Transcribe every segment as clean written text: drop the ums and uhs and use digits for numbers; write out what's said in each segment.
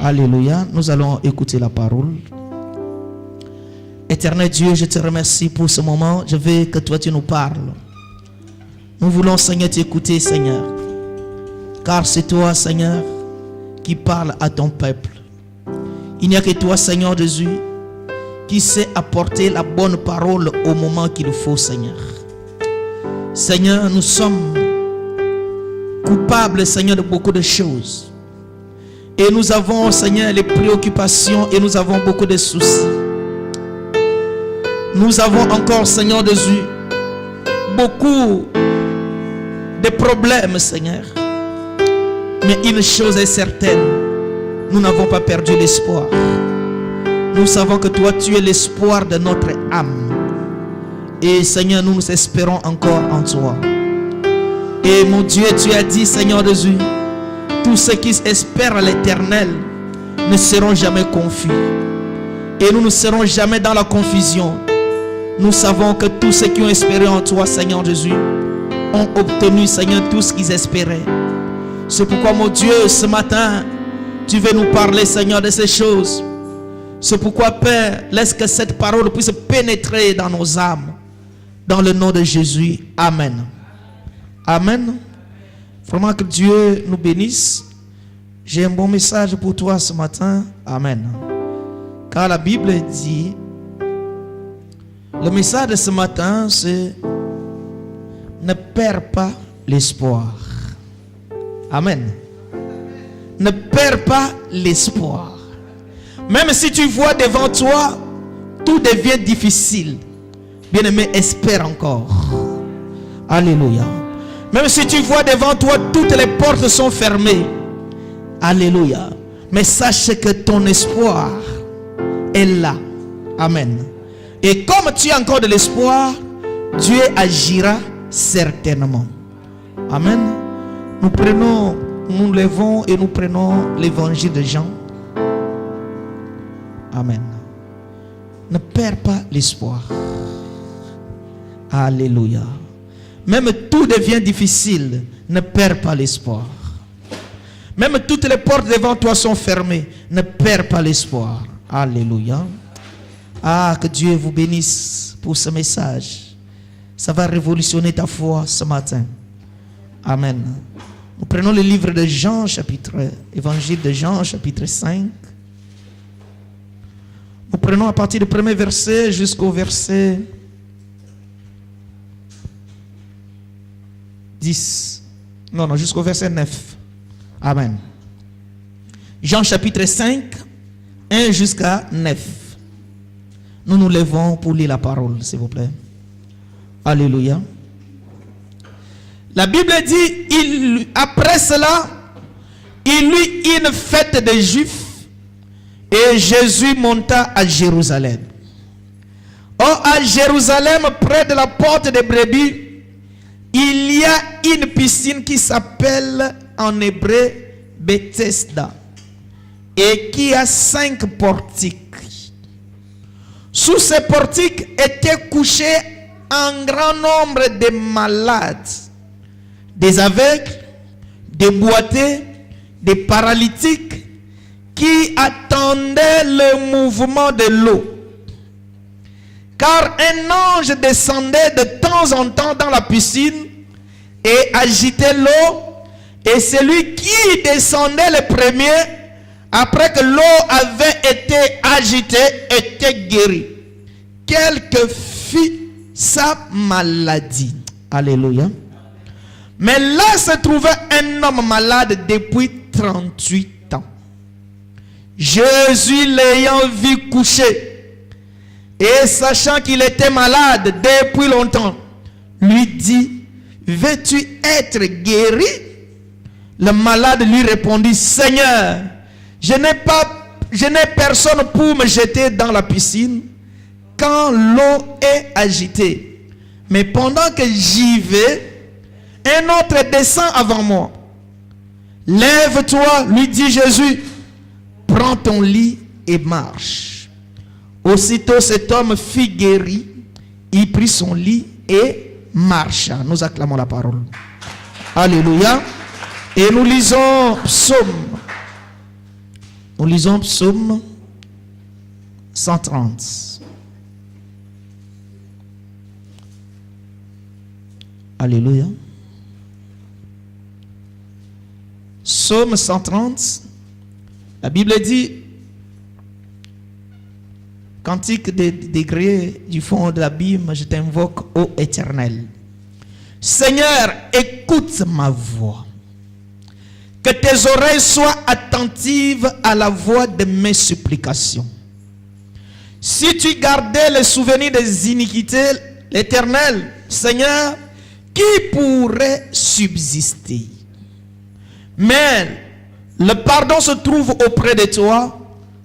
Alléluia. Nous allons écouter la parole. Éternel Dieu, je te remercie pour ce moment. Je veux que toi tu nous parles. Nous voulons, Seigneur, t'écouter, Seigneur. Car c'est toi, Seigneur, qui parle à ton peuple. Il n'y a que toi, Seigneur Jésus, qui sait apporter la bonne parole au moment qu'il faut, Seigneur. Seigneur, nous sommes coupables, Seigneur, de beaucoup de choses. Et nous avons, Seigneur, les préoccupations et nous avons beaucoup de soucis. Nous avons encore, Seigneur Jésus, beaucoup de problèmes, Seigneur. Mais une chose est certaine, nous n'avons pas perdu l'espoir. Nous savons que toi, tu es l'espoir de notre âme. Et Seigneur, nous nous espérons encore en toi. Et mon Dieu, tu as dit, Seigneur Jésus, tous ceux qui espèrent l'Éternel ne seront jamais confus. Et nous ne serons jamais dans la confusion. Nous savons que tous ceux qui ont espéré en toi, Seigneur Jésus, ont obtenu, Seigneur, tout ce qu'ils espéraient. C'est pourquoi, mon Dieu, ce matin, tu veux nous parler, Seigneur, de ces choses. C'est pourquoi, Père, laisse que cette parole puisse pénétrer dans nos âmes. Dans le nom de Jésus. Amen. Amen. Vraiment que Dieu nous bénisse. J'ai un bon message pour toi ce matin. Amen. Car la Bible dit, le message de ce matin, c'est ne perds pas l'espoir. Amen. Ne perds pas l'espoir. Même si tu vois devant toi, tout devient difficile. Bien-aimé, espère encore. Alléluia. Même si tu vois devant toi, toutes les portes sont fermées. Alléluia. Mais sache que ton espoir est là. Amen. Et comme tu as encore de l'espoir, Dieu agira certainement. Amen. Nous levons et nous prenons l'évangile de Jean. Amen. Ne perds pas l'espoir. Alléluia. Même tout devient difficile, ne perds pas l'espoir. Même toutes les portes devant toi sont fermées, ne perds pas l'espoir. Alléluia. Ah, que Dieu vous bénisse pour ce message. Ça va révolutionner ta foi ce matin. Amen. Nous prenons le livre de Jean, évangile de Jean, chapitre 5. Nous prenons à partir du premier verset jusqu'au verset 10. Non, jusqu'au verset 9. Amen. Jean chapitre 5, 1 jusqu'à 9. Nous nous levons pour lire la parole, s'il vous plaît. Alléluia. La Bible dit, après cela, il eut une fête des Juifs et Jésus monta à Jérusalem. Or, à Jérusalem, près de la porte des brebis, il y a une piscine qui s'appelle en hébreu Bethesda et qui a 5 portiques. Sous ces portiques étaient couchés un grand nombre de malades, des aveugles, des boiteux, des paralytiques qui attendaient le mouvement de l'eau. Car un ange descendait de temps en temps dans la piscine et agitait l'eau. Et celui qui descendait le premier, après que l'eau avait été agitée, était guéri. Quelle que fût sa maladie. Alléluia. Mais là se trouvait un homme malade depuis 38 ans. Jésus l'ayant vu coucher, et sachant qu'il était malade depuis longtemps, lui dit, veux-tu être guéri? Le malade lui répondit, Seigneur, je n'ai personne pour me jeter dans la piscine quand l'eau est agitée. Mais pendant que j'y vais, un autre descend avant moi. Lève-toi, lui dit Jésus, prends ton lit et marche. Aussitôt cet homme fut guéri, il prit son lit et marcha. Nous acclamons la parole. Alléluia. Et nous lisons Psaume Nous lisons Psaume 130. Alléluia. Psaume 130. La Bible dit, cantique des degrés du fond de l'abîme, je t'invoque, ô Éternel. Seigneur, écoute ma voix. Que tes oreilles soient attentives à la voix de mes supplications. Si tu gardais le souvenir des iniquités, l'Éternel, Seigneur, qui pourrait subsister? Mais le pardon se trouve auprès de toi,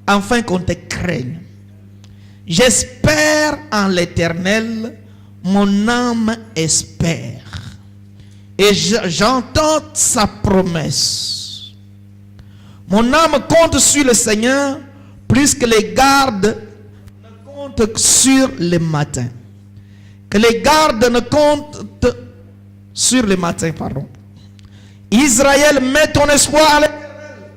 afin qu'on te craigne. J'espère en l'Éternel, mon âme espère. Et j'entends sa promesse. Mon âme compte sur le Seigneur, plus que les gardes ne comptent sur le matin. Que les gardes ne comptent sur le matin, pardon. Israël, mets ton espoir à l'Éternel,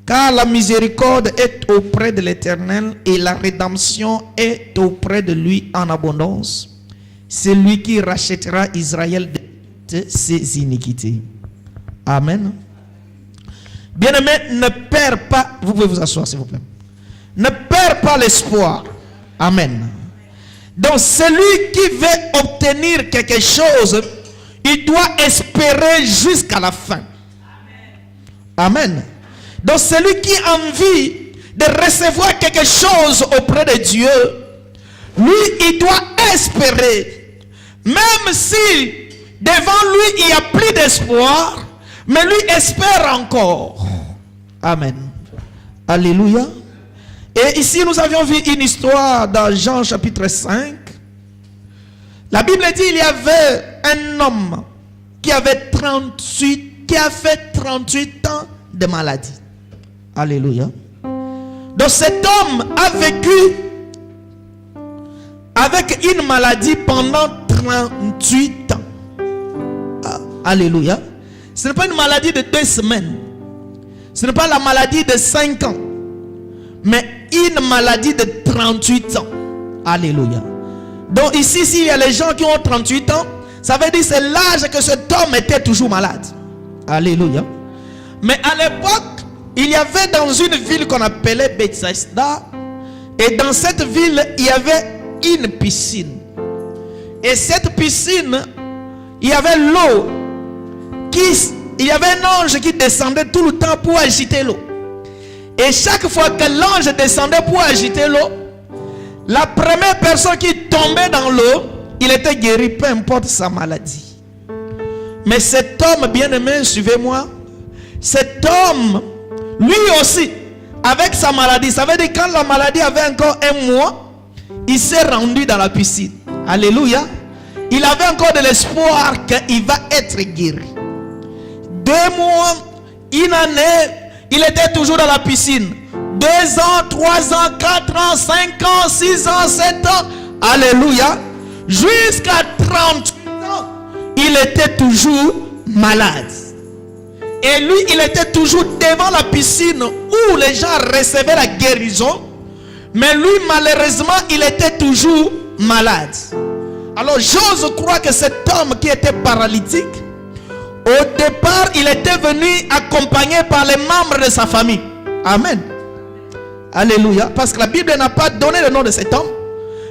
car la miséricorde est auprès de l'Éternel et la rédemption est auprès de lui en abondance. C'est lui qui rachètera Israël de toutes ses iniquités. Amen. Bien-aimé, ne perds pas, vous pouvez vous asseoir s'il vous plaît. Ne perds pas l'espoir. Amen. Donc celui qui veut obtenir quelque chose, il doit espérer jusqu'à la fin. Amen. Donc celui qui a envie de recevoir quelque chose auprès de Dieu, lui, il doit espérer. Même si devant lui, il n'y a plus d'espoir, mais lui espère encore. Amen. Alléluia. Et ici, nous avions vu une histoire dans Jean chapitre 5. La Bible dit qu'il y avait un homme qui a fait 38 ans de maladie. Alléluia. Donc cet homme a vécu avec une maladie pendant 38 ans. Alléluia. Ce n'est pas une maladie de 2 semaines. Ce n'est pas la maladie de 5 ans. Mais une maladie de 38 ans. Alléluia. Donc ici, s'il y a les gens qui ont 38 ans, ça veut dire que c'est l'âge que cet homme était toujours malade. Alléluia. Mais à l'époque, il y avait dans une ville qu'on appelait Bethsaïda. Et dans cette ville, il y avait une piscine. Et cette piscine, il y avait l'eau. Il y avait un ange qui descendait tout le temps pour agiter l'eau. Et chaque fois que l'ange descendait pour agiter l'eau, la première personne qui tombait dans l'eau, il était guéri, peu importe sa maladie. Mais cet homme bien-aimé, suivez-moi, cet homme, lui aussi, avec sa maladie, ça veut dire quand la maladie avait encore 1 mois, il s'est rendu dans la piscine. Alléluia. Il avait encore de l'espoir qu'il va être guéri. 2 mois, 1 année, il était toujours dans la piscine. 2 ans, 3 ans, 4 ans, 5 ans, 6 ans, 7 ans. Alléluia. Jusqu'à 38 ans, il était toujours malade. Et lui, il était toujours devant la piscine où les gens recevaient la guérison. Mais lui, malheureusement, il était toujours malade. Alors, j'ose croire que cet homme qui était paralytique, au départ, il était venu accompagné par les membres de sa famille. Amen. Alléluia. Parce que la Bible n'a pas donné le nom de cet homme.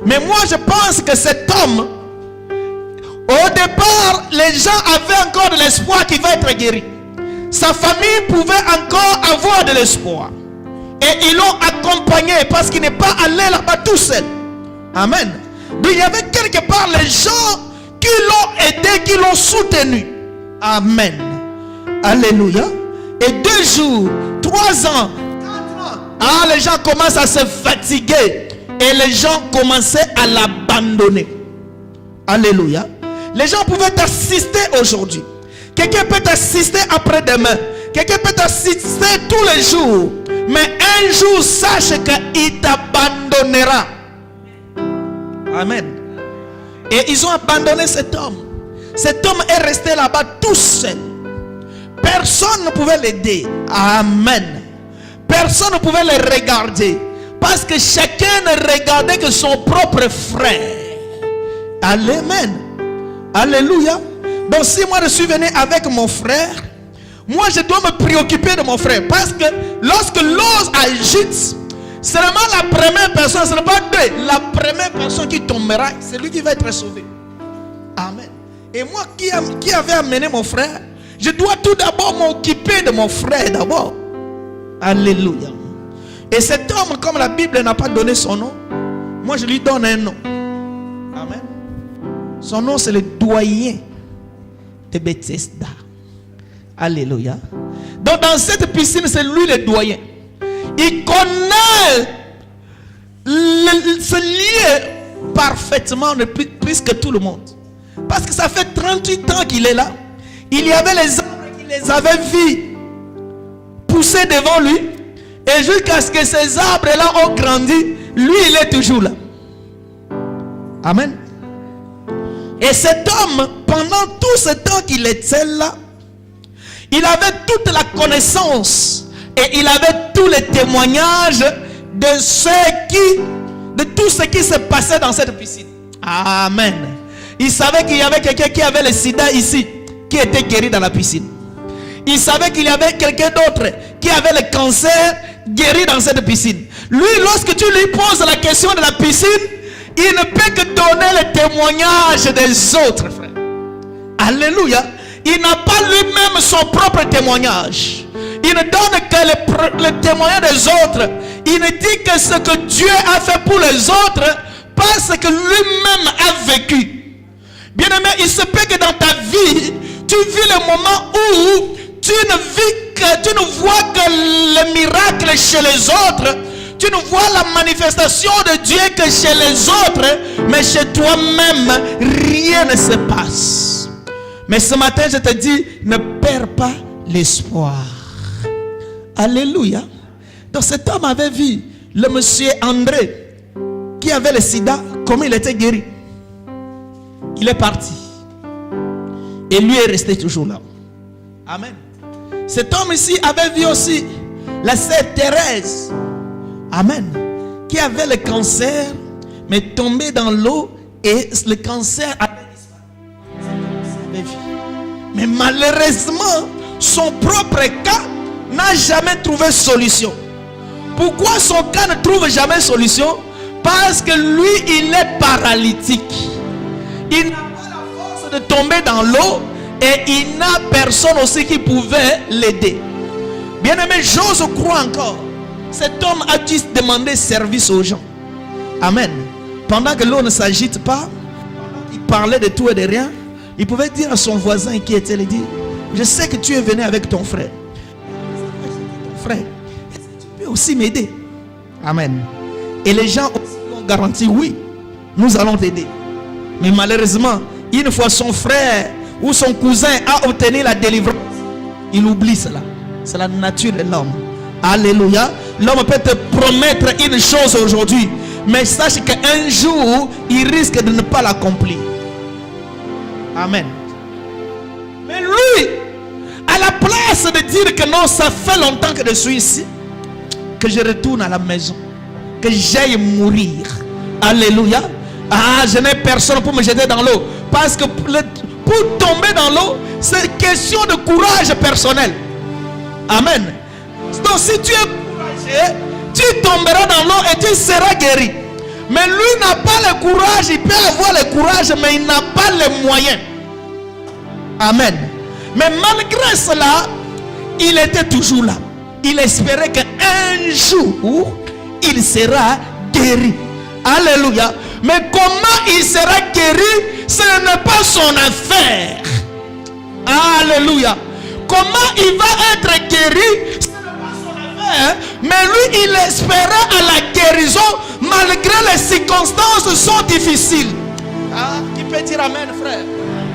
Mais moi, je pense que cet homme, au départ, les gens avaient encore de l'espoir qu'il va être guéri. Sa famille pouvait encore avoir de l'espoir. Et ils l'ont accompagné parce qu'il n'est pas allé là-bas tout seul. Amen. Donc il y avait quelque part les gens qui l'ont aidé, qui l'ont soutenu. Amen. Alléluia. Et 2 jours, 3 ans, 4 ans, les gens commencent à se fatiguer. Et les gens commençaient à l'abandonner. Alléluia. Les gens pouvaient t'assister aujourd'hui. Quelqu'un peut t'assister après-demain. Quelqu'un peut t'assister tous les jours. Mais un jour, sache qu'il t'abandonnera. Amen. Et ils ont abandonné cet homme. Cet homme est resté là-bas tout seul. Personne ne pouvait l'aider. Amen. personne ne pouvait les regarder. Parce que chacun ne regardait que son propre frère. Amen. Alléluia. Donc si moi je suis venu avec mon frère, moi je dois me préoccuper de mon frère. Parce que lorsque l'eau agite, seulement la première personne, ce n'est pas deux, la première personne qui tombera, c'est lui qui va être sauvé. Amen. Et moi qui avait amené mon frère, je dois tout d'abord m'occuper de mon frère d'abord. Alléluia. Et cet homme, comme la Bible n'a pas donné son nom, moi je lui donne un nom. Amen. Son nom c'est le doyen de Bethesda. Alléluia. Donc dans cette piscine, c'est lui le doyen. Il connaît ce lieu parfaitement plus que tout le monde. Parce que ça fait 38 ans qu'il est là. Il y avait les arbres qui les avaient vus pousser devant lui. Et jusqu'à ce que ces arbres-là ont grandi, lui il est toujours là. Amen. Et cet homme, pendant tout ce temps qu'il était là, il avait toute la connaissance et il avait tous les témoignages de tout ce qui se passait dans cette piscine. Amen. Il savait qu'il y avait quelqu'un qui avait le sida ici, qui était guéri dans la piscine. Il savait qu'il y avait quelqu'un d'autre qui avait le cancer guéri dans cette piscine. Lui, lorsque tu lui poses la question de la piscine, il ne peut que donner le témoignage des autres, frère. Alléluia. Il n'a pas lui-même son propre témoignage. Il ne donne que le témoignage des autres. Il ne dit que ce que Dieu a fait pour les autres, parce que lui-même a vécu. Bien-aimé, il se peut que dans ta vie, tu vis le moment où tu ne vois que le miracle chez les autres. Tu ne vois la manifestation de Dieu que chez les autres. Mais chez toi-même, rien ne se passe. Mais ce matin, je te dis, ne perds pas l'espoir. Alléluia. Donc cet homme avait vu le monsieur André qui avait le sida, comment il était guéri. Il est parti. Et lui est resté toujours là. Amen. Cet homme ici avait vu aussi la sœur Thérèse. Amen. Qui avait le cancer, mais tombé dans l'eau et le cancer avait disparu. Mais malheureusement, son propre cas n'a jamais trouvé solution. Pourquoi son cas ne trouve jamais solution? Parce que lui, il est paralytique. Il n'a pas la force de tomber dans l'eau et il n'a personne aussi qui pouvait l'aider. Bien aimé, j'ose croire encore. Cet homme a dû demander service aux gens. Amen. Pendant que l'eau ne s'agite pas, il parlait de tout et de rien. Il pouvait dire à son voisin qui était, il dit, je sais que tu es venu avec ton frère. Ton frère, est-ce que tu peux aussi m'aider? Amen. Et les gens aussi ont garanti, oui, nous allons t'aider. Mais malheureusement, une fois son frère ou son cousin a obtenu la délivrance, il oublie cela. C'est la nature de l'homme. Alléluia. L'homme peut te promettre une chose aujourd'hui, mais sache qu'un jour, il risque de ne pas l'accomplir. Amen. Mais lui, à la place de dire que non, ça fait longtemps que je suis ici, que je retourne à la maison, que j'aille mourir. Alléluia. Ah, je n'ai personne pour me jeter dans l'eau. Parce que pour tomber dans l'eau, c'est question de courage personnel. Amen. Donc si tu es courageux, tu tomberas dans l'eau et tu seras guéri. Mais lui n'a pas le courage. Il peut avoir le courage, mais il n'a pas les moyens. Amen. Mais malgré cela, il était toujours là. Il espérait qu'un jour, il sera guéri. Alléluia. Mais comment il sera guéri, ce n'est pas son affaire. Alléluia. Comment il va être guéri, ce n'est pas son affaire. Mais lui, il espérait à la guérison malgré les circonstances sont difficiles. Ah, qui peut dire amen, frère?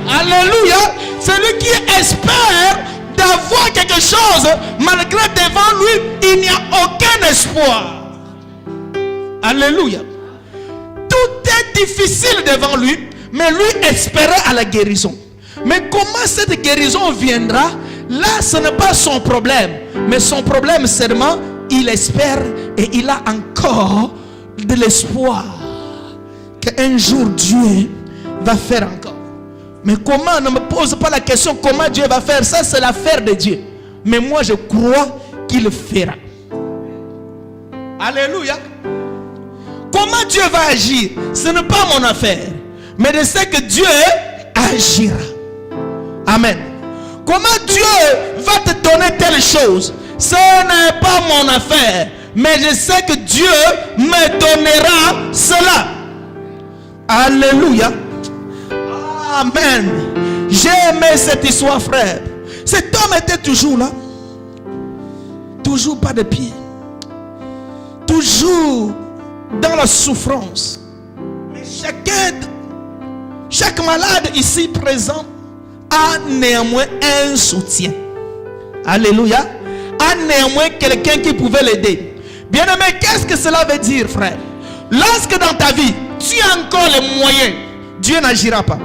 Alléluia. Celui qui espère d'avoir quelque chose, malgré devant lui, il n'y a aucun espoir. Alléluia. Tout est difficile devant lui, mais lui espérait à la guérison. Mais comment cette guérison viendra? Là, ce n'est pas son problème. Mais son problème seulement, il espère et il a encore de l'espoir qu'un jour Dieu va faire encore. Mais comment? Ne me pose pas la question comment Dieu va faire. Ça, c'est l'affaire de Dieu. Mais moi, je crois qu'il le fera. Alléluia. Comment Dieu va agir? Ce n'est pas mon affaire. Mais je sais que Dieu agira. Amen. Comment Dieu va te donner telle chose? Ce n'est pas mon affaire. Mais je sais que Dieu me donnera cela. Alléluia. Amen. J'ai aimé cette histoire, frère. Cet homme était toujours là. Toujours pas de pied. Toujours dans la souffrance. Mais chaque malade ici présent a néanmoins un soutien. Alléluia. A néanmoins quelqu'un qui pouvait l'aider. Bien-aimé, qu'est-ce que cela veut dire, frère? Lorsque dans ta vie, tu as encore les moyens, Dieu n'agira pas.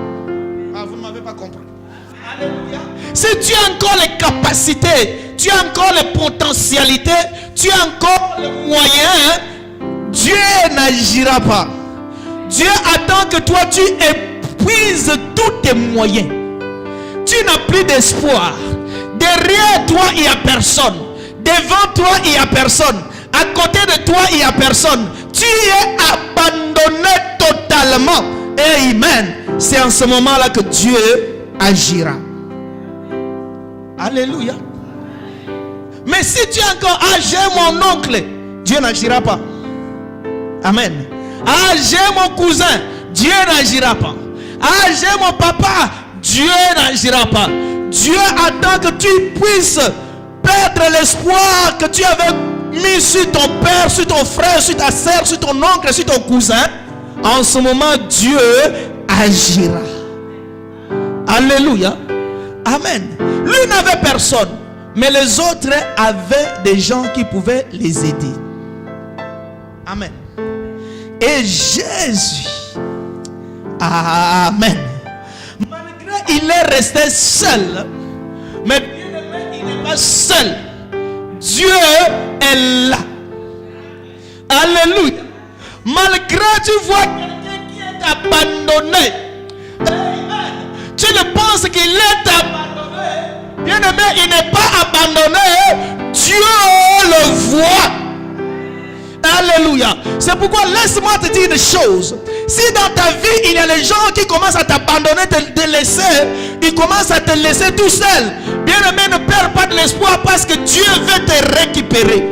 Ah, vous ne m'avez pas compris. Alléluia. Si tu as encore les capacités, tu as encore les potentialités, tu as encore les moyens, Dieu n'agira pas. Dieu attend que toi tu épuises tous tes moyens. Tu n'as plus d'espoir. Derrière toi il n'y a personne. Devant toi il n'y a personne. À côté de toi il n'y a personne. Tu es abandonné totalement. Amen. C'est en ce moment-là que Dieu agira. Alléluia. Mais si tu es encore, j'ai mon oncle, Dieu n'agira pas. Amen. J'ai mon cousin, Dieu n'agira pas. J'ai mon papa, Dieu n'agira pas. Dieu attend que tu puisses perdre l'espoir que tu avais mis sur ton père, sur ton frère, sur ta soeur, sur ton oncle, sur ton cousin. En ce moment, Dieu agira. Alléluia. Amen. Lui n'avait personne, mais les autres avaient des gens qui pouvaient les aider. Amen. Et Jésus, amen, malgré il est resté seul, mais il n'est pas seul. Dieu est là. Alléluia. Malgré tu vois quelqu'un qui est abandonné, tu ne penses qu'il est abandonné. Bien aimé, il n'est pas abandonné. Dieu le voit. Alléluia. C'est pourquoi laisse-moi te dire une chose. Si dans ta vie il y a les gens qui commencent à t'abandonner, te laisser, ils commencent à te laisser tout seul, bien aimé, ne perds pas de l'espoir parce que Dieu veut te récupérer.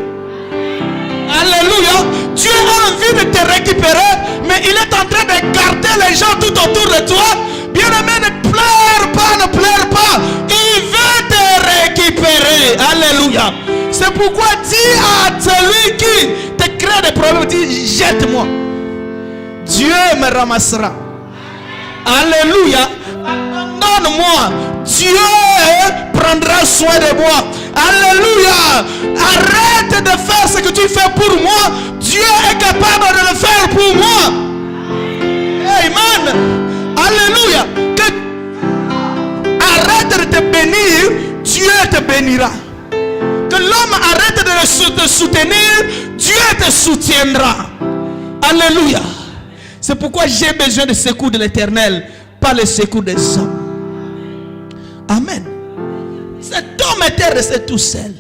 Alléluia. Dieu a envie de te récupérer, mais il est en train de garder les gens tout autour de toi. Bien aimé, ne pleure pas, ne pleure pas. Il veut te récupérer. Alléluia. C'est pourquoi dis à celui qui te crée des problèmes, dis jette-moi. Dieu me ramassera. Alléluia. Abandonne-moi. Dieu prendra soin de moi. Alléluia. Arrête de faire ce que tu fais pour moi. Dieu est capable de le faire pour moi. Amen. Alléluia. Arrête de te bénir. Dieu te bénira. Que l'homme arrête de te soutenir, Dieu te soutiendra. Alléluia. C'est pourquoi j'ai besoin de secours de l'Éternel, pas le secours des hommes. Amen. Cet homme était resté tout seul,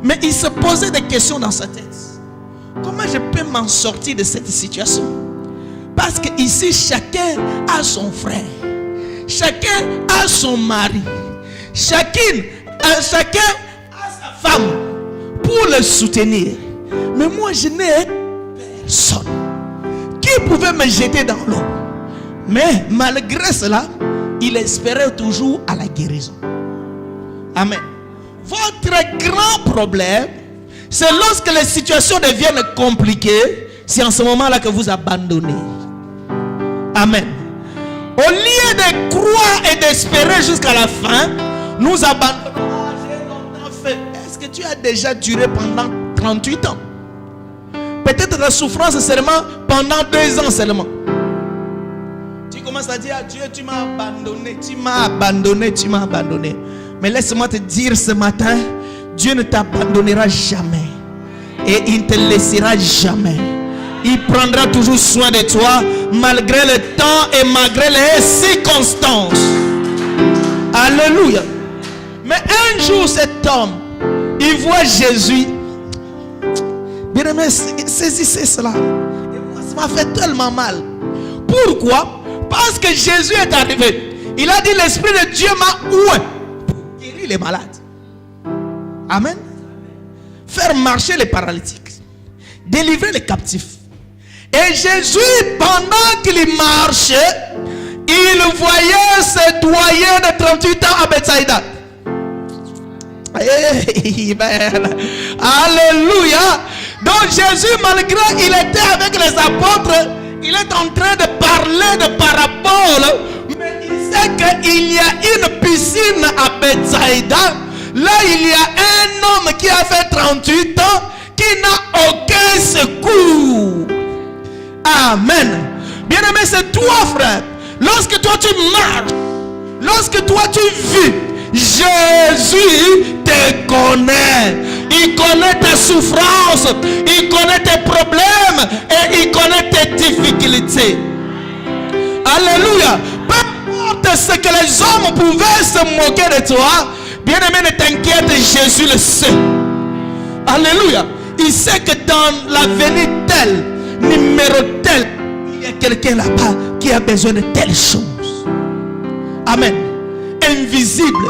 mais il se posait des questions dans sa tête. Comment je peux m'en sortir de cette situation? Parce que ici chacun a son frère, chacun a son mari, chacun a sa femme pour le soutenir. Mais moi je n'ai personne qui pouvait me jeter dans l'eau. Mais malgré cela, il espérait toujours à la guérison. Amen. Votre grand problème, c'est lorsque les situations deviennent compliquées, c'est en ce moment-là que vous abandonnez. Amen. Au lieu de croire et d'espérer jusqu'à la fin, nous abandonnons. Est-ce que tu as déjà duré pendant 38 ans? Peut-être la souffrance est seulement pendant 2 ans seulement. Tu commences à dire à Dieu, tu m'as abandonné, tu m'as abandonné, tu m'as abandonné. Mais laisse-moi te dire ce matin, Dieu ne t'abandonnera jamais. et il ne te laissera jamais. Il prendra toujours soin de toi malgré le temps et malgré les circonstances. Alléluia. Mais un jour, cet homme, il voit Jésus. Bien aimé, saisissez cela. Et moi, ça m'a fait tellement mal. Pourquoi? Parce que Jésus est arrivé. Il a dit, l'Esprit de Dieu m'a oué pour guérir les malades. Amen. Faire marcher les paralytiques. Délivrer les captifs. Et Jésus, pendant qu'il marchait, il voyait ce doyen de 38 ans à Bethsaïda. Amen. Alléluia. Donc Jésus, malgré il était avec les apôtres, il est en train de parler de paraboles, mais il sait qu'il y a une piscine à Bethsaïda. Là, il y a un homme qui a fait 38 ans, qui n'a aucun secours. Amen. Bien-aimé, c'est toi, frère. Lorsque toi tu marches, lorsque toi tu vis, Jésus te connaît. Il connaît ta souffrance, il connaît tes problèmes et il connaît tes difficultés. Alléluia. Peu importe ce que les hommes pouvaient se moquer de toi, bien-aimé, ne t'inquiète, Jésus le sait. Alléluia. Il sait que dans l'avenir tel, numéro tel, il y a quelqu'un là-bas qui a besoin de telles choses. Amen. Invisible,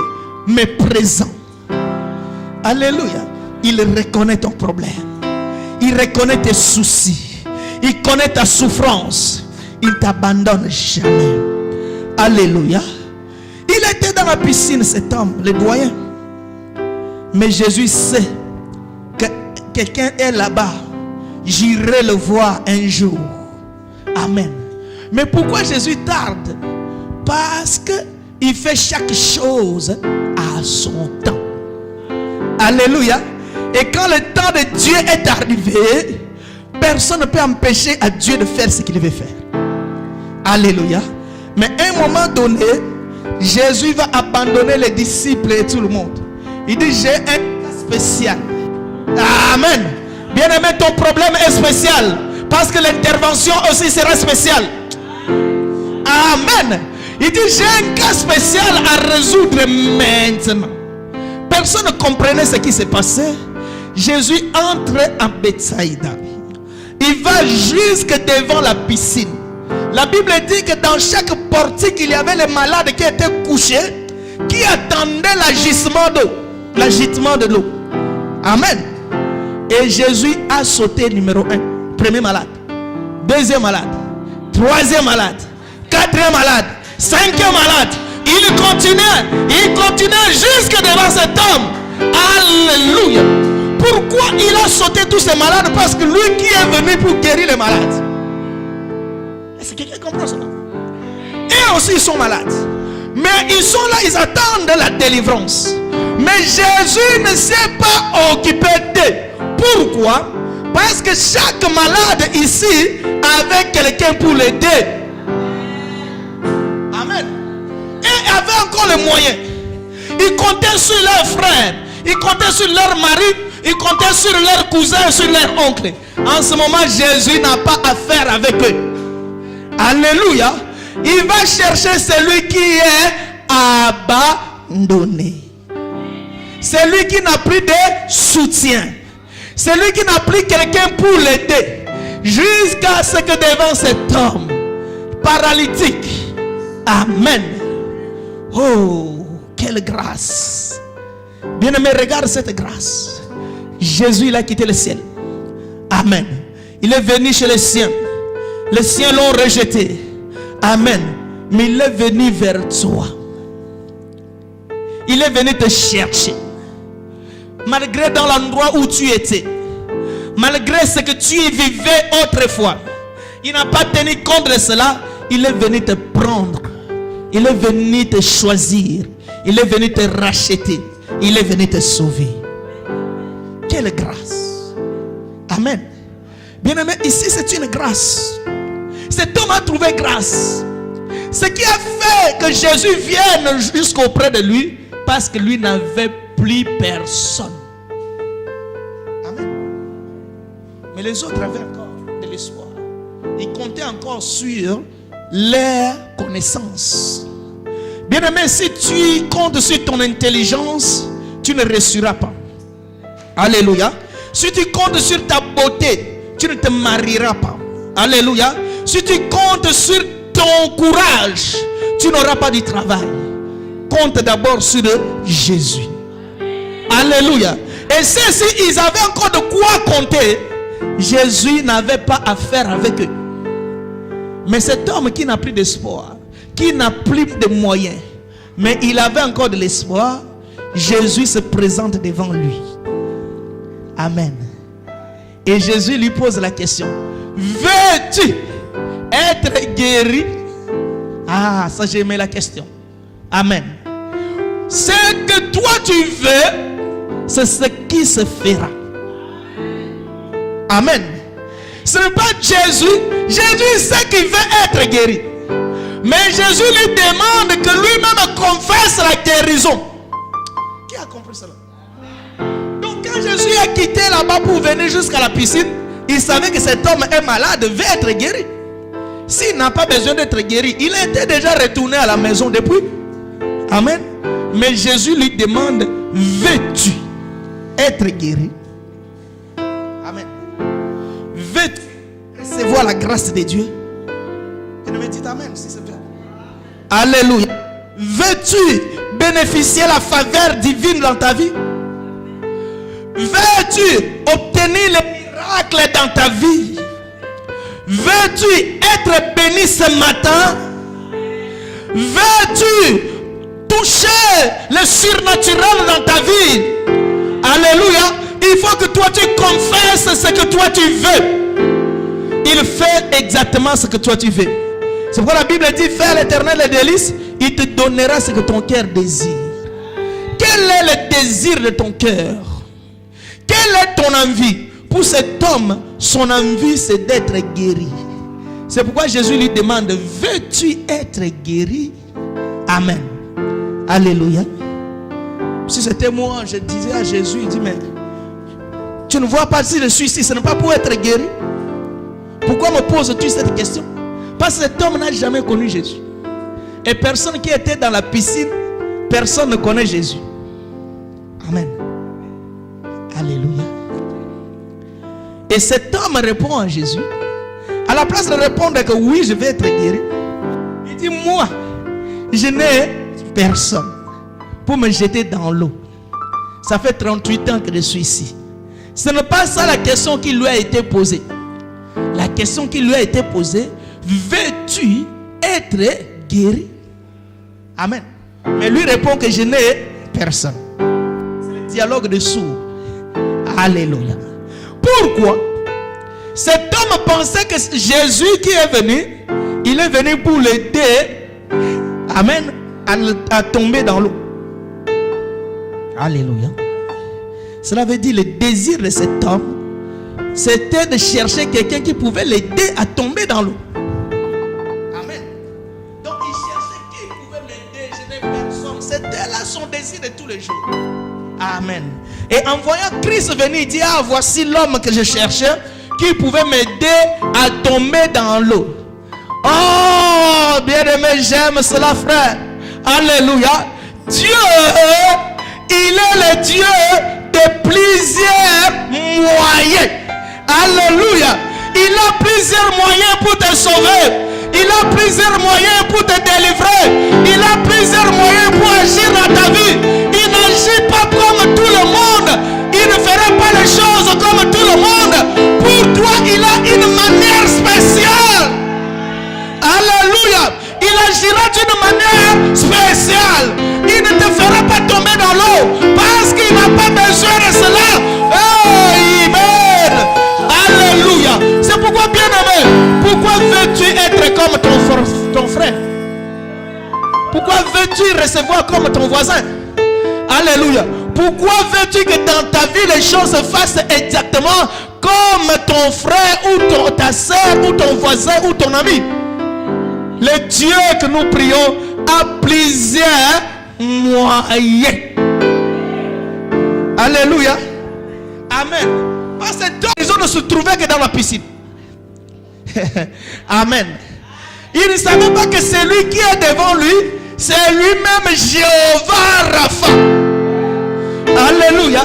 mais présent. Alléluia. Il reconnaît ton problème. Il reconnaît tes soucis. Il connaît ta souffrance. Il ne t'abandonne jamais. Alléluia. Il était dans la piscine, cet homme, le doyen. Mais Jésus sait que quelqu'un est là-bas. J'irai le voir un jour. Amen. Mais pourquoi Jésus tarde? Parce qu'il fait chaque chose à son temps. Alléluia. Et quand le temps de Dieu est arrivé, personne ne peut empêcher à Dieu de faire ce qu'il veut faire. Alléluia. Mais à un moment donné, Jésus va abandonner les disciples et tout le monde. Il dit, j'ai un cas spécial. Amen. Bien-aimé, ton problème est spécial. Parce que l'intervention aussi sera spéciale. Amen. Il dit, j'ai un cas spécial à résoudre maintenant. Personne ne comprenait ce qui s'est passé. Jésus entre en Bethsaïda. Il va jusque devant la piscine. La Bible dit que dans chaque portique, il y avait les malades qui étaient couchés, qui attendaient l'agitement de l'eau. Amen. Et Jésus a sauté numéro 1. Premier malade. Deuxième malade. Troisième malade. Quatrième malade. Cinquième malade. Il continuait jusque devant cet homme. Alléluia. Pourquoi il a sauté tous ces malades? Parce que lui qui est venu pour guérir les malades. Est-ce que quelqu'un comprend cela? Et aussi ils sont malades. Mais ils sont là, ils attendent la délivrance. Mais Jésus ne s'est pas occupé d'eux. Pourquoi? Parce que chaque malade ici avait quelqu'un pour l'aider. Amen. Et avait encore les moyens. Ils comptaient sur leurs frères. Ils comptaient sur leur mari. Ils comptaient sur leurs cousins, sur leurs oncles. En ce moment, Jésus n'a pas affaire avec eux. Alléluia. Il va chercher celui qui est abandonné. Celui qui n'a plus de soutien. Celui qui n'a plus quelqu'un pour l'aider. Jusqu'à ce que devant cet homme paralytique. Amen. Oh, quelle grâce. Bien-aimé, regarde cette grâce. Jésus, il a quitté le ciel. Amen. Il est venu chez les siens. Les siens l'ont rejeté. Amen. Mais il est venu vers toi. Il est venu te chercher. Malgré dans l'endroit où tu étais. Malgré ce que tu vivais autrefois. Il n'a pas tenu compte de cela. Il est venu te prendre. Il est venu te choisir. Il est venu te racheter. Il est venu te sauver. Quelle grâce. Amen. Bien-aimé, ici c'est une grâce. Cet homme a trouvé grâce. Ce qui a fait que Jésus vienne jusqu'auprès de lui, parce que lui n'avait plus personne. Amen. Mais les autres avaient encore de l'espoir. Ils comptaient encore sur leur connaissance. Bien-aimé, si tu comptes sur ton intelligence, tu ne réussiras pas. Alléluia. Si tu comptes sur ta beauté, tu ne te marieras pas. Alléluia. Si tu comptes sur ton courage, tu n'auras pas du travail. Compte d'abord sur Jésus. Alléluia. Et ceux-ci, ils avaient encore de quoi compter. Jésus n'avait pas affaire avec eux. Mais cet homme qui n'a plus d'espoir, qui n'a plus de moyens, mais il avait encore de l'espoir, Jésus se présente devant lui. Amen. Et Jésus lui pose la question: veux-tu être guéri? Ah, ça j'ai aimé la question. Amen. Ce que toi tu veux, c'est ce qui se fera. Amen. Ce n'est pas Jésus. Jésus sait qu'il veut être guéri. Mais Jésus lui demande que lui-même confesse la guérison. Qui a compris cela? Donc quand Jésus a quitté là-bas pour venir jusqu'à la piscine, il savait que cet homme est malade, veut être guéri. S'il n'a pas besoin d'être guéri, il était déjà retourné à la maison depuis. Amen. Mais Jésus lui demande: veux-tu être guéri? Amen. Veux-tu recevoir la grâce de Dieu? Et ne me dites amen si c'est vrai. Alléluia. Veux-tu bénéficier de la faveur divine dans ta vie? Veux-tu obtenir les miracles dans ta vie? Veux-tu être béni ce matin? Veux-tu toucher le surnaturel dans ta vie? Alléluia. Il faut que toi tu confesses ce que toi tu veux. Il fait exactement ce que toi tu veux. C'est pourquoi la Bible dit: fais à l'Éternel les délices, il te donnera ce que ton cœur désire. Quel est le désir de ton cœur? Quelle est ton envie? Pour cet homme, son envie c'est d'être guéri. C'est pourquoi Jésus lui demande: veux-tu être guéri? Amen. Alléluia. Si c'était moi, je disais à Jésus, il dit: mais tu ne vois pas si je suis ici, ce n'est pas pour être guéri. Pourquoi me poses-tu cette question? Parce que cet homme n'a jamais connu Jésus. Et personne qui était dans la piscine, personne ne connaît Jésus. Amen. Alléluia. Et cet homme répond à Jésus. À la place de répondre que oui, je vais être guéri, il dit: moi, je n'ai personne pour me jeter dans l'eau. Ça fait 38 ans que je suis ici. Ce n'est pas ça la question qui lui a été posée. La question qui lui a été posée: veux-tu être guéri? Amen. Mais lui répond que je n'ai personne. C'est le dialogue de sourds. Alléluia. Pourquoi? Cet homme pensait que Jésus qui est venu, il est venu pour l'aider, amen, à tomber dans l'eau. Alléluia. Cela veut dire le désir de cet homme, c'était de chercher quelqu'un qui pouvait l'aider à tomber dans l'eau. Amen. Donc il cherchait qui pouvait l'aider. Je n'ai personne. C'était là son désir de tous les jours. Amen. Et en voyant Christ venir, il dit: ah, voici l'homme que je cherchais, qui pouvait m'aider à tomber dans l'eau. Oh, bien-aimé, j'aime cela, frère. Alléluia. Dieu, il est le Dieu de plusieurs moyens. Alléluia. Il a plusieurs moyens pour te sauver. Il a plusieurs moyens pour te délivrer. Il a plusieurs moyens pour agir dans ta vie. Il n'agit pas comme tout le monde. Il ne fera pas les choses comme tout le monde. Pour toi, il a une manière spéciale. Alléluia. Il agira d'une manière spéciale. Il ne te fera pas tomber dans l'eau parce qu'il n'a pas besoin de cela. Amen. Alléluia. C'est pourquoi, bien-aimé, pourquoi veux-tu être comme ton frère? Pourquoi veux-tu recevoir comme ton voisin? Alléluia. Pourquoi veux-tu que dans ta vie les choses se fassent exactement comme ton frère ou ta soeur ou ton voisin ou ton ami? Le Dieu que nous prions a plusieurs moyens. Alléluia. Amen. Parce que Dieu ne se trouvait que dans la piscine. Amen. Il ne savait pas que celui qui est devant lui, c'est lui-même Jéhovah Rapha. Alléluia.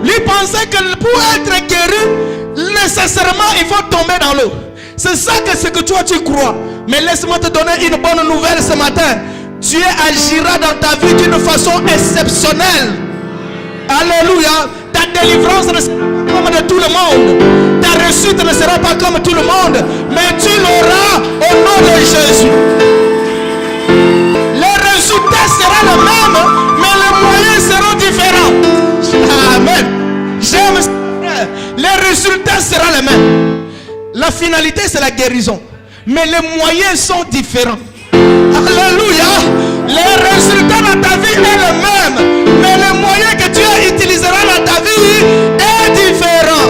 Lui pensait que pour être guéri, nécessairement il faut tomber dans l'eau. C'est ça que ce que toi tu crois. Mais laisse-moi te donner une bonne nouvelle ce matin. Dieu agira dans ta vie d'une façon exceptionnelle. Alléluia. Ta délivrance ne sera pas comme de tout le monde. Ta réussite ne sera pas comme tout le monde. Mais tu l'auras au nom de Jésus. Les résultats seront les mêmes, mais les moyens seront différents. Amen. J'aime ça. Les résultats seront les mêmes. La finalité, c'est la guérison. Mais les moyens sont différents. Alléluia. Les résultats dans ta vie est le même. Mais le moyen que Dieu utilisera dans ta vie est différent.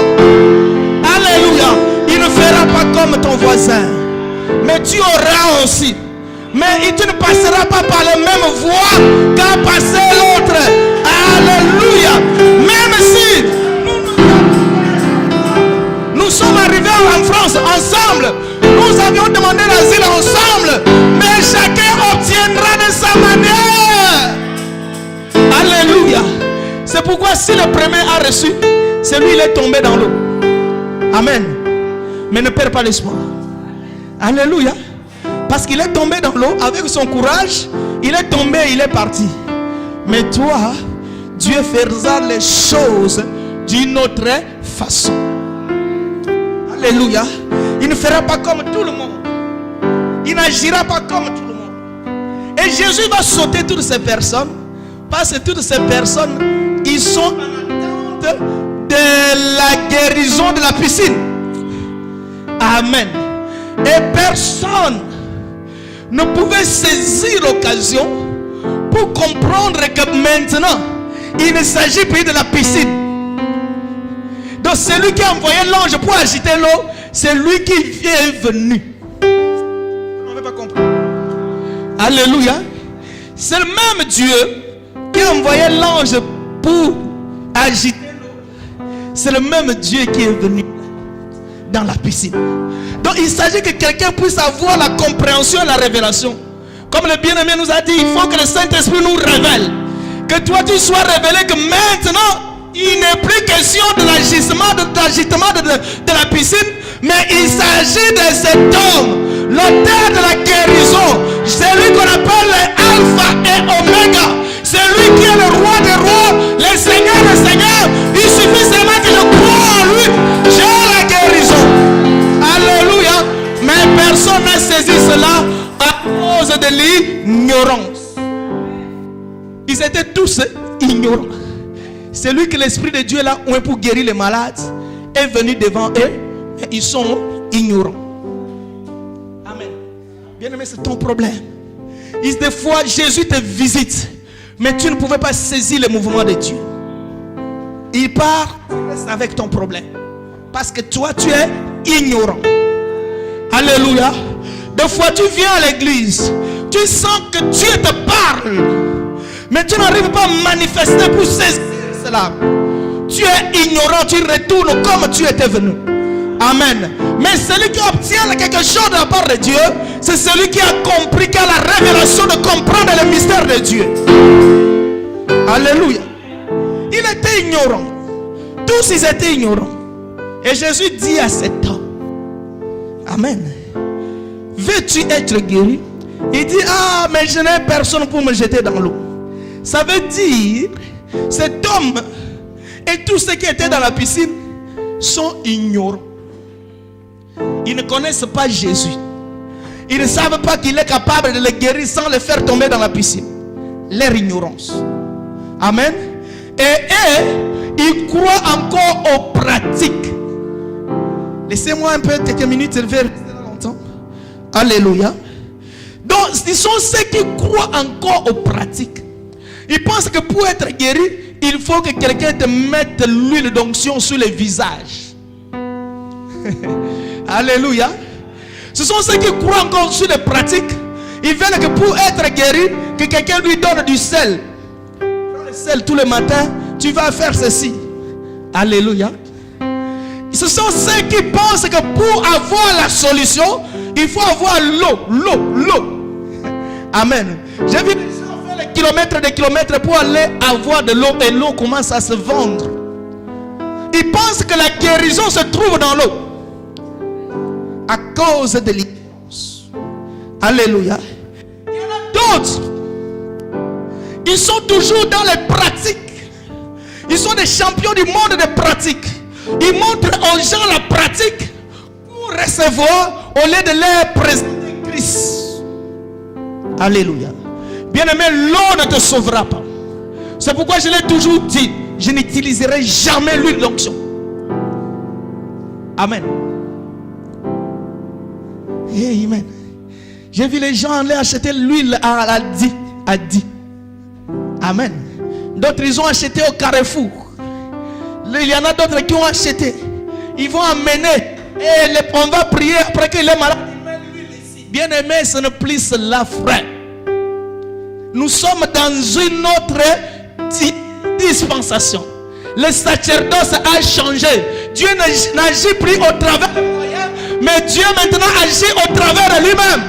Alléluia. Il ne fera pas comme ton voisin. Mais tu auras aussi. Mais tu ne passeras pas par la même voie qu'a passé l'autre. Alléluia. Même si nous sommes arrivés en France ensemble. Nous avions demandé l'asile ensemble. Mais chacun obtiendra de sa manière. Alléluia. C'est pourquoi si le premier a reçu, c'est lui il est tombé dans l'eau. Amen. Mais ne perds pas l'espoir. Alléluia. Parce qu'il est tombé dans l'eau avec son courage. Il est tombé, il est parti. Mais toi, Dieu fera les choses d'une autre façon. Alléluia. Il ne fera pas comme tout le monde. Il n'agira pas comme tout le monde. Et Jésus va sauter toutes ces personnes. Parce que toutes ces personnes, ils sont en attente de la guérison de la piscine. Amen. Et personne ne pouvait saisir l'occasion pour comprendre que maintenant, il ne s'agit plus de la piscine. Donc celui qui a envoyé l'ange pour agiter l'eau, c'est lui qui est venu. Vous n'avez pas compris? Alléluia. C'est le même Dieu qui a envoyé l'ange pour agiter l'eau. C'est le même Dieu qui est venu dans la piscine. Donc il s'agit que quelqu'un puisse avoir la compréhension et la révélation. Comme le bien-aimé nous a dit, il faut que le Saint-Esprit nous révèle. Que toi tu sois révélé que maintenant, il n'est plus question de l'agitement de la piscine, mais il s'agit de cet homme, l'auteur de la guérison. C'est lui qu'on appelle l'Alpha et Oméga. C'est lui qui est le roi des rois, le Seigneur des seigneurs. Il suffit seulement que je croie en lui. J'ai la guérison. Alléluia. Mais personne n'a saisi cela à cause de l'ignorance. Ils étaient tous ignorants. C'est lui que l'Esprit de Dieu là pour guérir les malades est venu devant eux et ils sont ignorants. Amen. Bien aimé, c'est ton problème. Des fois Jésus te visite, mais tu ne pouvais pas saisir le mouvement de Dieu. Il part avec ton problème parce que toi tu es ignorant. Alléluia. Des fois tu viens à l'église, tu sens que Dieu te parle, mais tu n'arrives pas à manifester pour saisir cela. Tu es ignorant, tu retournes comme tu étais venu. Amen. Mais celui qui obtient quelque chose de la part de Dieu, c'est celui qui a compris, qui a la révélation de comprendre le mystère de Dieu. Alléluia. Il était ignorant. Tous ils étaient ignorants. Et Jésus dit à cet homme, amen, veux-tu être guéri? Il dit, ah, mais je n'ai personne pour me jeter dans l'eau. Ça veut dire, cet homme et tous ceux qui étaient dans la piscine sont ignorants. Ils ne connaissent pas Jésus. Ils ne savent pas qu'il est capable de les guérir sans les faire tomber dans la piscine. Leur ignorance. Amen. Et ils croient encore aux pratiques. Laissez-moi un peu quelques minutes, je vais rester là longtemps. Alléluia. Donc, ce sont ceux qui croient encore aux pratiques. Ils pensent que pour être guéri, il faut que quelqu'un te mette l'huile d'onction sur le visage. Alléluia. Ce sont ceux qui croient encore sur les pratiques. Ils veulent que pour être guéri, que quelqu'un lui donne du sel. Prends le sel tous les matins, tu vas faire ceci. Alléluia. Ce sont ceux qui pensent que pour avoir la solution, il faut avoir l'eau. Amen. J'ai vu les gens faire des kilomètres pour aller avoir de l'eau et l'eau commence à se vendre. Ils pensent que la guérison se trouve dans l'eau à cause de l'ignorance. Alléluia. Il y en a d'autres. Ils sont toujours dans les pratiques. Ils sont des champions du monde des pratiques. Ils montrent aux gens la pratique pour recevoir au lieu de leur présenter Christ. Alléluia. Bien-aimé, l'eau ne te sauvera pas. C'est pourquoi je l'ai toujours dit, je n'utiliserai jamais l'huile d'onction. Amen. Amen. J'ai vu les gens aller acheter l'huile à 10. Amen. D'autres, ils ont acheté au Carrefour. Il y en a d'autres qui ont acheté. Ils vont amener. Et on va prier après qu'il est malade. Bien aimé, ce n'est plus cela, frère. Nous sommes dans une autre dispensation. Le sacerdoce a changé. Dieu n'agit plus au travers de moyens, mais Dieu maintenant agit au travers de lui-même.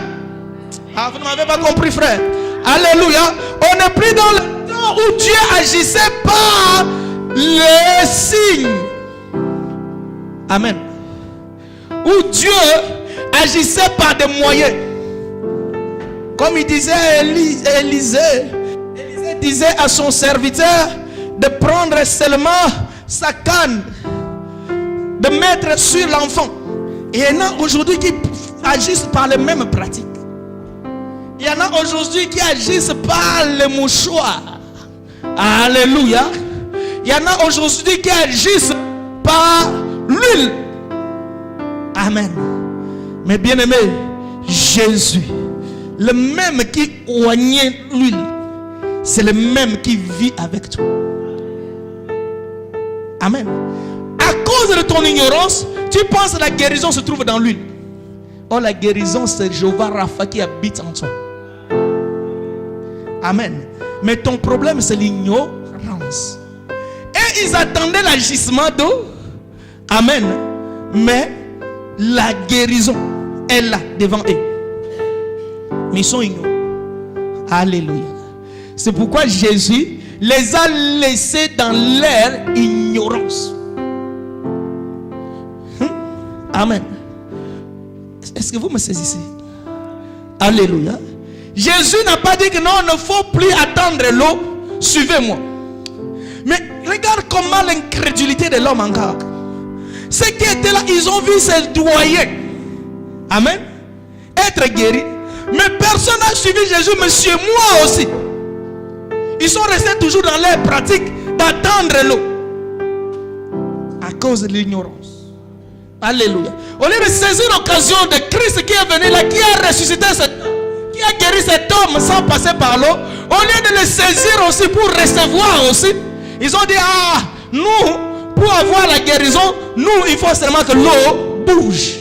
Ah, vous ne m'avez pas compris, frère. Alléluia. On n'est plus dans le temps où Dieu agissait par les signes. Amen. Où Dieu agissait par des moyens. Comme il disait à Élisée disait à son serviteur de prendre seulement sa canne, de mettre sur l'enfant. Et il y en a aujourd'hui qui agissent par les mêmes pratiques. Il y en a aujourd'hui qui agissent par les mouchoirs. Alléluia. Il y en a aujourd'hui qui agissent par l'huile. Amen. Mais bien aimé, Jésus, le même qui oignait l'huile, c'est le même qui vit avec toi. Amen. À cause de ton ignorance, tu penses que la guérison se trouve dans l'huile. Oh, la guérison, c'est Jéhovah Rapha qui habite en toi. Amen. Mais ton problème, c'est l'ignorance. Et ils attendaient l'agissement d'eau. Amen. Mais la guérison est là devant eux. Mais ils sont ignorants. Alléluia. C'est pourquoi Jésus les a laissés dans leur ignorance. Amen. Est-ce que vous me saisissez? Alléluia. Jésus n'a pas dit que non, il ne faut plus attendre l'eau. Suivez-moi. Mais regarde comment l'incrédulité de l'homme encore. Ceux qui étaient là, ils ont vu ces doyens. Amen. Être guéris. Mais personne n'a suivi Jésus, monsieur, moi aussi. Ils sont restés toujours dans leur pratique d'attendre l'eau. À cause de l'ignorance. Alléluia. Au lieu de saisir l'occasion de Christ qui est venu là, qui a ressuscité cet homme, qui a guéri cet homme sans passer par l'eau, au lieu de le saisir aussi pour recevoir aussi, ils ont dit, ah, nous, pour avoir la guérison, nous, il faut seulement que l'eau bouge.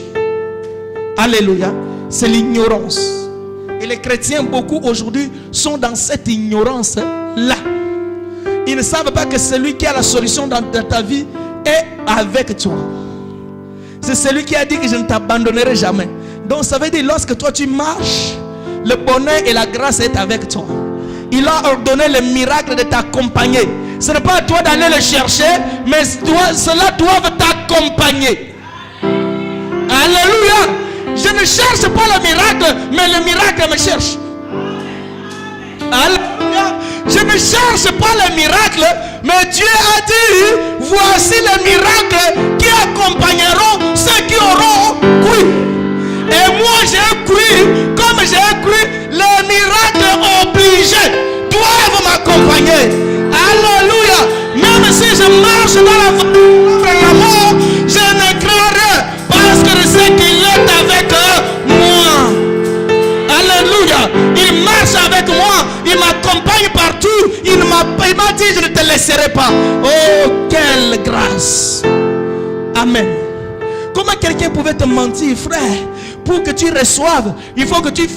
Alléluia. C'est l'ignorance. Et les chrétiens, beaucoup aujourd'hui, sont dans cette ignorance-là. Ils ne savent pas que celui qui a la solution dans ta vie est avec toi. C'est celui qui a dit que je ne t'abandonnerai jamais. Donc ça veut dire, lorsque toi tu marches, le bonheur et la grâce est avec toi. Il a ordonné le miracle de t'accompagner. Ce n'est pas à toi d'aller le chercher, mais cela doit t'accompagner. Alléluia. Je ne cherche pas le miracle, mais le miracle me cherche. Alléluia. Je ne cherche pas le miracle, mais Dieu a dit, voici les miracles qui accompagneront ceux qui auront cru. Et moi j'ai cru, comme j'ai cru, les miracles obligés doivent m'accompagner. Alléluia. Même si je marche dans la voie de la mort, je ne crains rien, parce que je sais qu'il est avec moi. Alléluia. Il marche avec moi, il m'accompagne partout. Il m'a dit, je ne te laisserai pas. Oh, quelle grâce. Amen. Comment quelqu'un pouvait te mentir, frère? Pour que tu reçoives, il faut que tu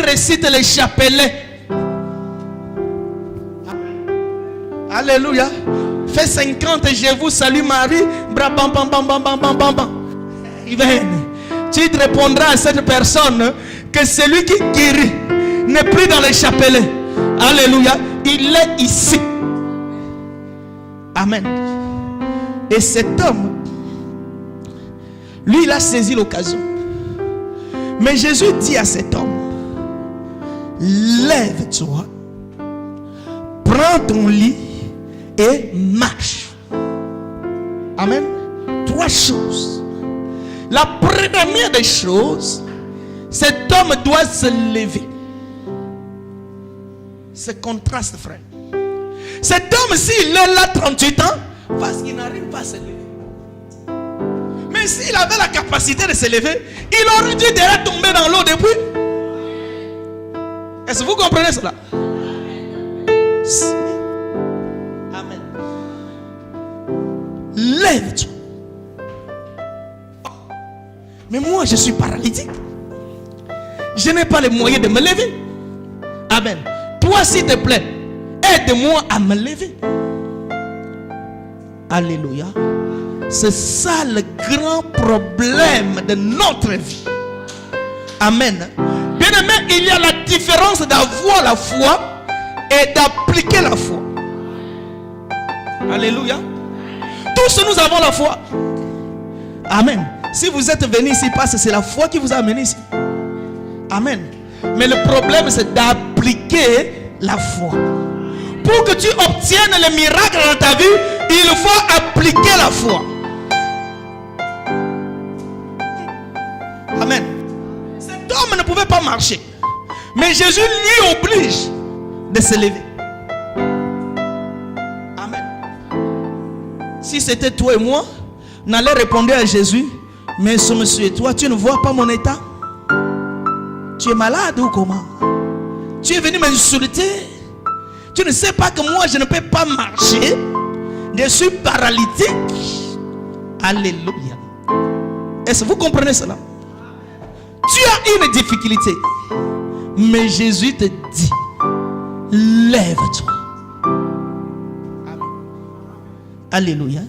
récites les chapelets. Alléluia. fait 50 et je vous salue Marie. Bam, bam, bam, bam, bam, bam, bam, bam. Tu répondras à cette personne que celui qui guérit n'est plus dans les chapelets. Alléluia. Il est ici. Amen. Et cet homme, lui, il a saisi l'occasion. Mais Jésus dit à cet homme, lève-toi, prends ton lit et marche. Amen. 3 choses. La première des choses, cet homme doit se lever. C'est contraste, frère. Cet homme, s'il est là 38 ans, parce qu'il n'arrive pas à se lever. Mais s'il avait la capacité de se lever, il aurait dû déjà tomber dans l'eau depuis. Est-ce que vous comprenez cela? Amen. Lève-toi. Mais moi, je suis paralytique. Je n'ai pas les moyens de me lever. Amen. Toi, s'il te plaît, aide-moi à me lever. Alléluia. C'est ça le grand problème de notre vie. Amen. Bien aimé, il y a la différence d'avoir la foi et d'appliquer la foi. Alléluia. Tous nous avons la foi. Amen. Si vous êtes venu ici parce que c'est la foi qui vous a amené ici. Amen. Mais le problème c'est d'appliquer la foi. Pour que tu obtiennes le miracle dans ta vie, il faut appliquer la foi. Amen. Cet homme ne pouvait pas marcher. Mais Jésus lui oblige de se lever. Amen. Si c'était toi et moi, on allait répondre à Jésus, mais ce monsieur, toi, tu ne vois pas mon état? Tu es malade ou comment? Tu es venu m'insulter? Tu ne sais pas que moi, je ne peux pas marcher? Je suis paralytique. Alléluia. Est-ce que vous comprenez cela? Tu as une difficulté. Mais Jésus te dit, lève-toi. Alléluia.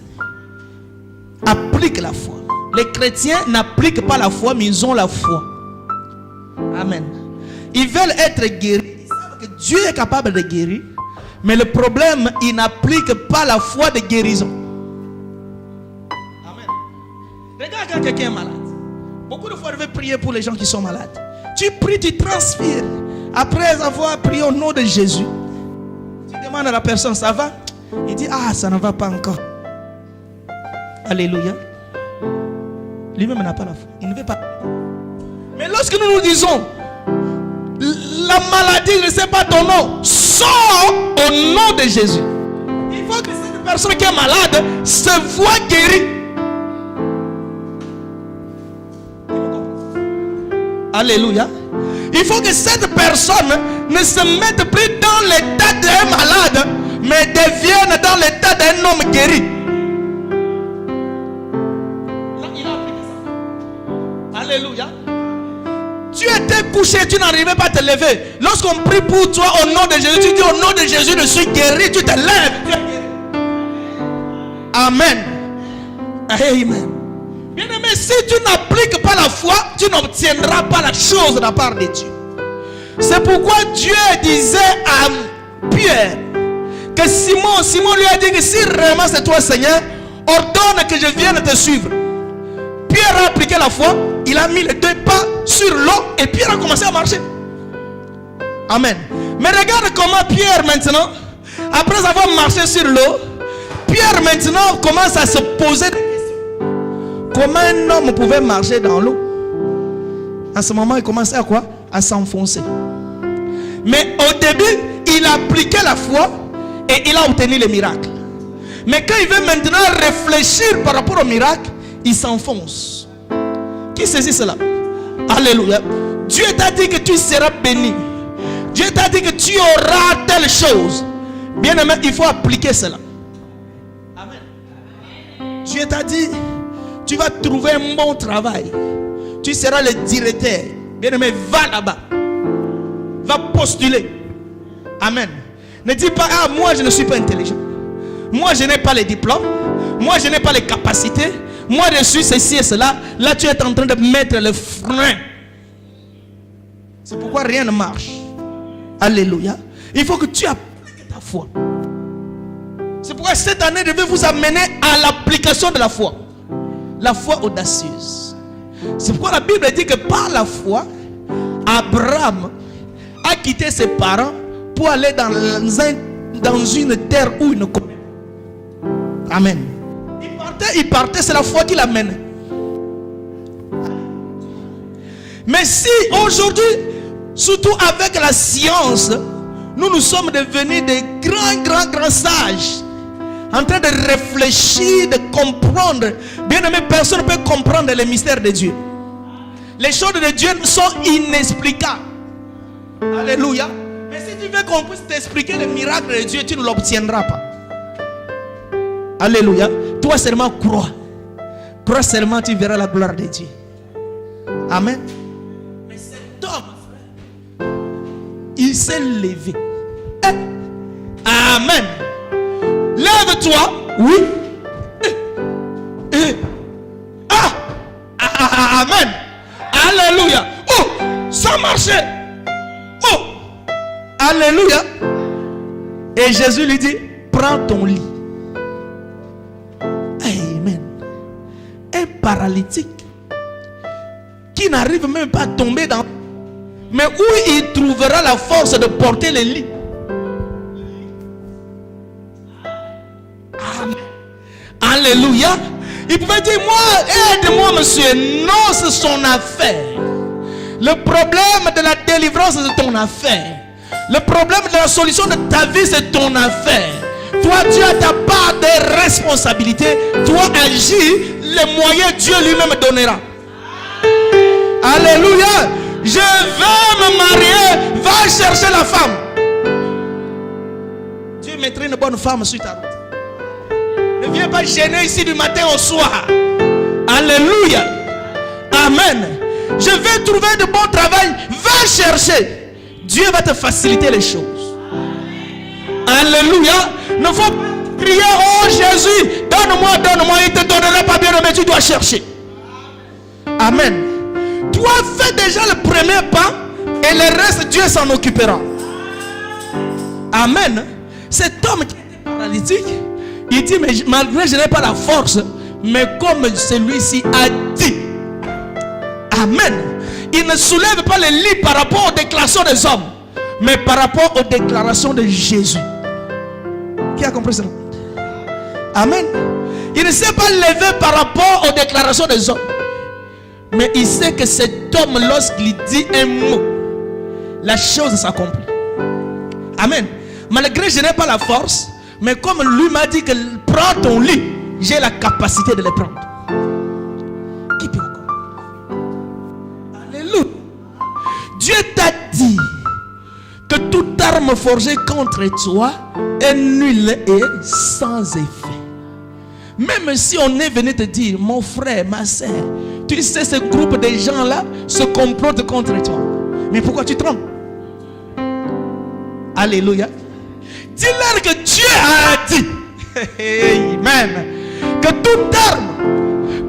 Applique la foi. Les chrétiens n'appliquent pas la foi, mais ils ont la foi. Amen. Ils veulent être guéris. Ils savent que Dieu est capable de guérir. Mais le problème, ils n'appliquent pas la foi de guérison. Amen. Regarde quand quelqu'un est malade. Beaucoup de fois, je vais prier pour les gens qui sont malades. Tu pries, tu transpires. Après avoir prié au nom de Jésus, tu demandes à la personne, ça va? Il dit, ah, ça ne va pas encore. Alléluia. Lui-même n'a pas la foi. Il ne veut pas. Mais lorsque nous nous disons, la maladie ne sait pas ton nom, sors au nom de Jésus. Il faut que cette personne qui est malade se voit guérie. Alléluia. Il faut que cette personne ne se mette plus dans l'état d'un malade, mais devienne dans l'état d'un homme guéri. Là, il a appliqué ça. Alléluia. Tu étais couché, tu n'arrivais pas à te lever. Lorsqu'on prie pour toi au nom de Jésus, tu dis au nom de Jésus, je suis guéri, tu te lèves. Tu es guéri. Amen. Amen. Bien-aimé, si tu n'appliques pas la foi, tu n'obtiendras pas la chose de la part de Dieu. C'est pourquoi Dieu disait à Pierre que Simon lui a dit que si vraiment c'est toi Seigneur, ordonne que je vienne te suivre. Pierre a appliqué la foi, il a mis les 2 pas sur l'eau et Pierre a commencé à marcher. Amen. Mais regarde comment Pierre maintenant, après avoir marché sur l'eau, Pierre maintenant commence à se poser des questions. Comment un homme pouvait marcher dans l'eau? À ce moment, il commençait à quoi? À s'enfoncer. Mais au début, il a appliqué la foi et il a obtenu le miracle. Mais quand il veut maintenant réfléchir par rapport au miracle, il s'enfonce. Qui saisit cela? Alléluia. Dieu t'a dit que tu seras béni. Dieu t'a dit que tu auras telle chose. Bien aimé, il faut appliquer cela. Amen. Dieu t'a dit, tu vas trouver un bon travail. Tu seras le directeur. Bien aimé, va là-bas. Va postuler. Amen. Ne dis pas, ah, moi je ne suis pas intelligent. Moi, je n'ai pas les diplômes. Moi, je n'ai pas les capacités. Moi, je suis ceci et cela. Là, tu es en train de mettre le frein. C'est pourquoi rien ne marche. Alléluia. Il faut que tu appliques ta foi. C'est pourquoi cette année, je vais vous amener à l'application de la foi. La foi audacieuse. C'est pourquoi la Bible dit que par la foi, Abraham a quitté ses parents pour aller dans une terre où il ne connaît pas. Amen. Il partait, c'est la foi qui l'amène. Mais si aujourd'hui, surtout avec la science, nous sommes devenus des grands sages, en train de réfléchir, de comprendre. Bien aimé, personne ne peut comprendre les mystères de Dieu. Les choses de Dieu sont inexplicables. Alléluia. Mais si tu veux qu'on puisse t'expliquer le miracle de Dieu, tu ne l'obtiendras pas. Alléluia. Toi seulement crois. Crois seulement, tu verras la gloire de Dieu. Amen. Mais cet homme, il s'est levé. Amen. Lève-toi. Oui. Amen. Alléluia. Oh, ça marchait. Oh, alléluia. Et Jésus lui dit, prends ton lit. Amen. Un paralytique qui n'arrive même pas à tomber dans... Mais où il trouvera la force de porter le lit? Amen. Alléluia. Il pouvait dire, moi, aide-moi monsieur. Non, c'est son affaire. Le problème de la délivrance, c'est ton affaire. Le problème de la solution de ta vie, c'est ton affaire. Toi, tu as ta part de responsabilité. Toi, agis, les moyens Dieu lui-même donnera. Alléluia. Je vais me marier. Va chercher la femme. Dieu mettra une bonne femme sur ta route. Ne viens pas gêner ici du matin au soir. Alléluia. Amen. Je vais trouver de bon travail. Va chercher. Dieu va te faciliter les choses. Alléluia. Ne faut pas crier, oh Jésus, donne-moi, donne-moi. Il ne te donnera pas bien, mais tu dois chercher. Amen. Toi, fais déjà le premier pas et le reste, Dieu s'en occupera. Amen. Cet homme qui était paralytique, il dit, mais malgré je n'ai pas la force, mais comme celui-ci a dit, amen. Il ne soulève pas le lit par rapport aux déclarations des hommes, mais par rapport aux déclarations de Jésus. Qui a compris cela? Amen. Il ne s'est pas levé par rapport aux déclarations des hommes, mais il sait que cet homme, lorsqu'il dit un mot, la chose s'accomplit. Amen. Malgré je n'ai pas la force, mais comme lui m'a dit que prends ton lit, j'ai la capacité de le prendre. Qui peut comprendre? Alléluia. Dieu t'a dit que toute arme forgée contre toi est nulle et sans effet. Même si on est venu te dire, mon frère, ma soeur, tu sais, ce groupe de gens-là se complotent contre toi. Mais pourquoi tu trembles? Alléluia. Dis-leur que Dieu a dit, amen, que toute arme,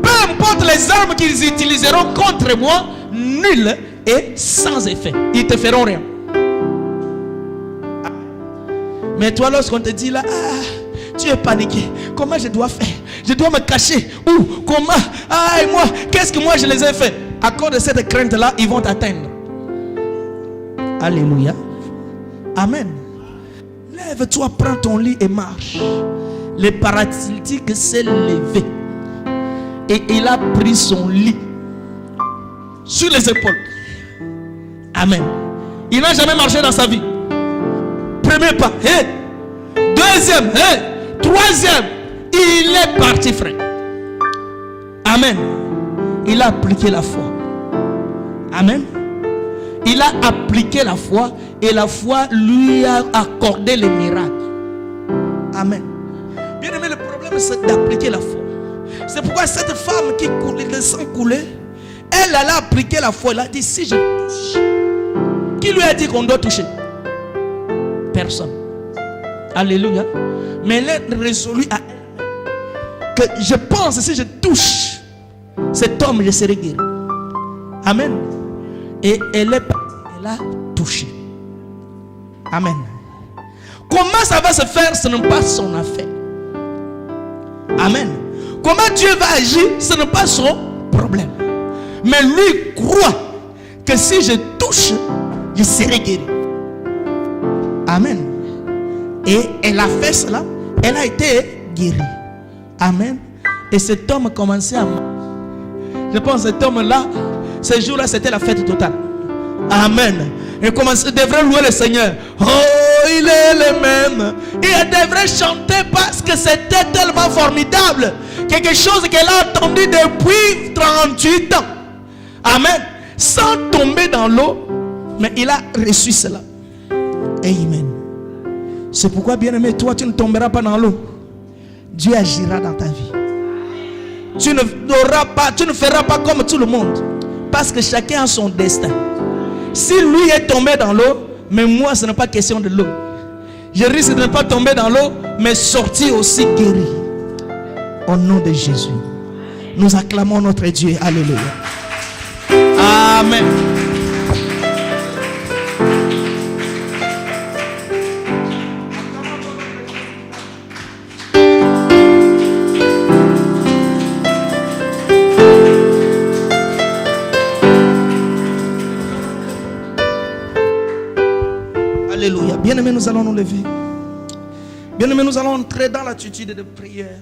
peu importe les armes qu'ils utiliseront contre moi, nulles et sans effet. Ils te feront rien. Mais toi, lorsqu'on te dit là, tu es paniqué. Comment je dois faire? Je dois me cacher. Où? Comment? Et moi, qu'est-ce que moi je les ai fait? À cause de cette crainte-là, ils vont t'atteindre. Alléluia. Amen. Lève-toi, prends ton lit et marche. Le paralytique s'est levé. Et il a pris son lit sur les épaules. Amen. Il n'a jamais marché dans sa vie. Premier pas. Deuxième. Troisième. Il est parti, frère. Amen. Il a appliqué la foi. Amen. Il a appliqué la foi et la foi lui a accordé les miracles. Amen. Bien aimé, le problème c'est d'appliquer la foi. C'est pourquoi cette femme qui coulait, le sang coulait, elle a appliqué la foi. Elle a dit, si je touche. Qui lui a dit qu'on doit toucher? Personne. Alléluia. Mais elle est résolue à que je pense, si je touche cet homme, je serai guéri. Amen. Et elle est partie, elle a touché. Amen. Comment ça va se faire, ce n'est pas son affaire. Amen. Comment Dieu va agir, ce n'est pas son problème. Mais lui croit que si je touche, je serai guéri. Amen. Et elle a fait cela. Elle a été guérie. Amen. Et cet homme a commencé à... Je pense que cet homme-là, ce jour-là, c'était la fête totale. Amen. Il devrait louer le Seigneur. Oh, il est le même. Et elle devrait chanter parce que c'était tellement formidable. Quelque chose qu'elle a entendu depuis 38 ans. Amen. Sans tomber dans l'eau. Mais il a reçu cela. Amen. C'est pourquoi, bien-aimé, toi, tu ne tomberas pas dans l'eau. Dieu agira dans ta vie. Tu ne feras pas comme tout le monde. Parce que chacun a son destin. Si lui est tombé dans l'eau, mais moi, ce n'est pas question de l'eau. Je risque de ne pas tomber dans l'eau, mais sortir aussi guéri. Au nom de Jésus. Nous acclamons notre Dieu. Alléluia. Amen. Alléluia. Bien-aimés, nous allons nous lever. Bien-aimés, nous allons entrer dans l'attitude de prière.